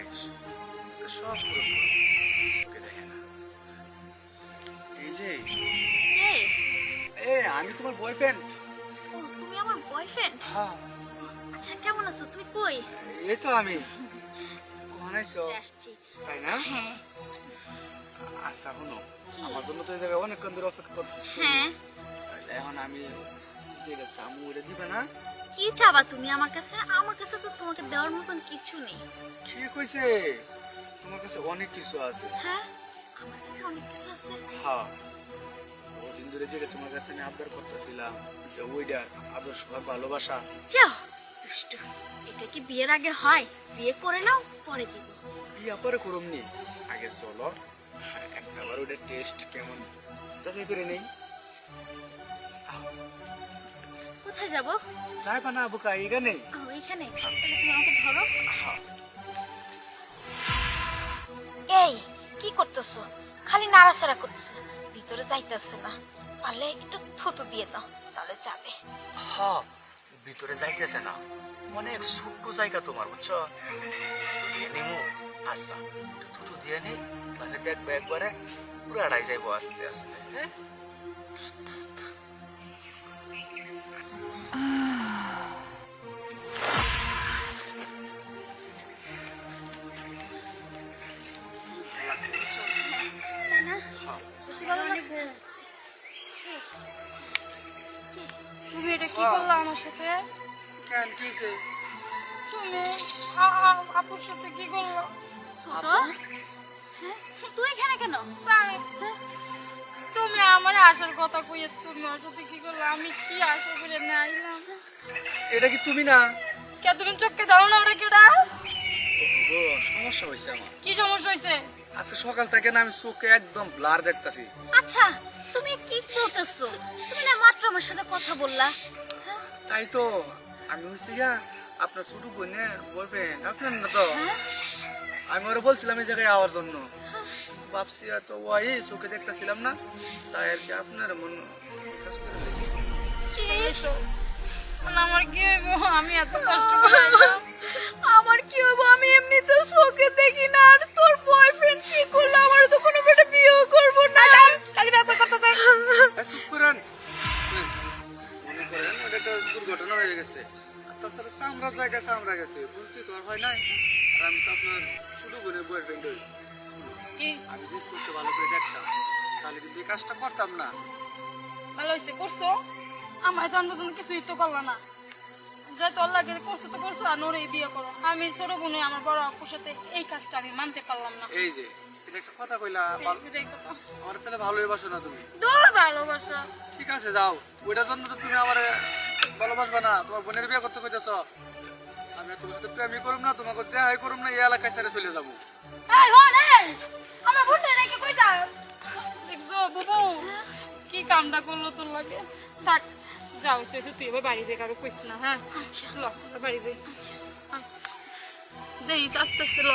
চাইস সব পূরণ করবো, চোখে দেখে না। এই যে কে? আমি তোমার বয়ফ্রেন্ড। ও, তুমি আমার বয়ফ্রেন্ড? হ্যাঁ, আচ্ছা, কেমন আছো? তুই কই? এই তো আমি। কখন আইছো? আসছি। তাই না? হ্যাঁ। আচ্ছা শোনো, কি? আমার জন্য তো এই জায়গায় অনেকক্ষণ ধরে অপেক্ষা করতেছি। হ্যাঁ। এখন আমি যেটা চামু ওটা দিবে না? কি চাবা তুমি আমার কাছে? আমার কাছে তো তোমাকে দেওয়ার মতন কিছু নেই। কি কইছে? তোমার কাছে অনেক কিছু আছে। হ্যাঁ, আমার কাছে অনেক কিছু আছে। হ্যাঁ, ওদিন ধরে যেটা তোমার কাছে আমি আবদার করতেছিলাম, যে ওইটা আদর্শ আর ভালোবাসা। যাও, দুষ্টু। এটা কি বিয়ের আগে হয়? বিয়ে করে নাও, পরে দিব। বিয়া পরে করুমনি, আগে চলো একটাবার ওটা টেস্ট কেমন যাচাই করে নেই। কোথায় যাব? যাইবা না বুকা এখানে? ওইখানে। তাহলে তুমি আমাকে ধরো। হ্যাঁ। এই, কি করতেছো? খালি নাড়াচাড়া করতেছো, ভিতরে যাইতেছে না। পারলে একটু থুতু দিয়ে দাও, তাহলে যাবে। হ্যাঁ, ভিতরে যাইতেছে না, অনেক ছোট্ট জায়গা তোমার, বুঝছো? তো দিয়ে নিমু। আচ্ছা, থুতু দিয়ে নি, তাহলে দেখবে একবারে পুরো আড়াই যাইবো আস্তে আস্তে। হ্যাঁ, তুমি এটা কি করলা আমার সাথে? কেন কিছে? তুমি আপুর সাথে কি করলা? ছোট, হ্যাঁ, তুই এখানে কেন? তুমি আমার আসার কথা কইয়ে তুমি ওর সাথে কি করলা? আমি কি আশা করে না আইলাম? এটা কি তুমি না? কে তুমি চোখে দাও না? ওরা কেডা? ও, সমস্যা হয়েছে আমার। কি সমস্যা হয়েছে? আজকে সকাল থেকে না আমি চোখে একদম ব্লার দেখতাছি। আচ্ছা, তুমি কি বলতেছো? তুমি না মাত্র আমার সাথে কথা বললা। হ্যাঁ? তাই তো, আমি হয়েছি গা আপনার ছোট বোনে বলবেন আপনার না তো। হ্যাঁ? আমি ওরা বলছিলাম এই জায়গায় যাওয়ার জন্য, কিন্তু ভাবছি তো ওই চোখে দেখতেছিলাম না, তাই আর কি আপনার মন কাজ করে লেগেছে। কি হইছো? মানে আমার কি হইব? আমি এত কষ্ট করে আইলাম। আমার কি হবো? আমি এমনি তো চোখে দেখি না, আর তোর বয়ফ্রেন্ড কি করলো? আমার তো কোনো বেটা বিয়েও করবো না। খালি ব্যাপার করতে চাই। চুপ করেন। মনে করেন ওটা একটা দুর্ঘটনা হয়ে গেছে, আর তাছাড়া চামড়ার জায়গায় চামড়া গেছে, বুঝছি তো আর হয় নাই। আর আমি তো আপনার ছোট বোনের বয়ফ্রেন্ড হই। কি আমি যদি চোখটা ভালো করে দেখতাম তাহলে কিন্তু এই কাজটা করতাম না। ভালো হয়েছে করছো? আমার তো অন্তত কিছুই তো করলা না। যা তোর লাগে করছো তো করছো, আর নোরে বিয়ে করো। আমি ছোট বোনে আমার বড় আপুর সাথে এই কাজটা আমি মানতে পারলাম না। এই যে এটা একটা কথা কইলা, এটাই কথা। আমার তাহলে ভালোই বাসো না তুমি? দূর ভালোবাসা। ঠিক আছে যাও, ওইটার জন্য তো তুমি আমার ভালোবাসবা না, তোমার বোনের বিয়ে করতে কইতেছ। আমি আর তোমার সাথে প্রেমই করুম না, তোমাকে দেখাই করুম না, এই এলাকায় ছেড়ে চলে যাবো। এই হন এই, আমার বোনটা নাকি কই যা? দেখছো বুবু কি কামটা করলো তোর লাগে? থাক, যাও সে তুই এবার বাড়ি যাই, কারো কইস না। হ্যাঁ আচ্ছা, ল বাড়ি যাই। আচ্ছা। দেখিস আস্তে আস্তে ল।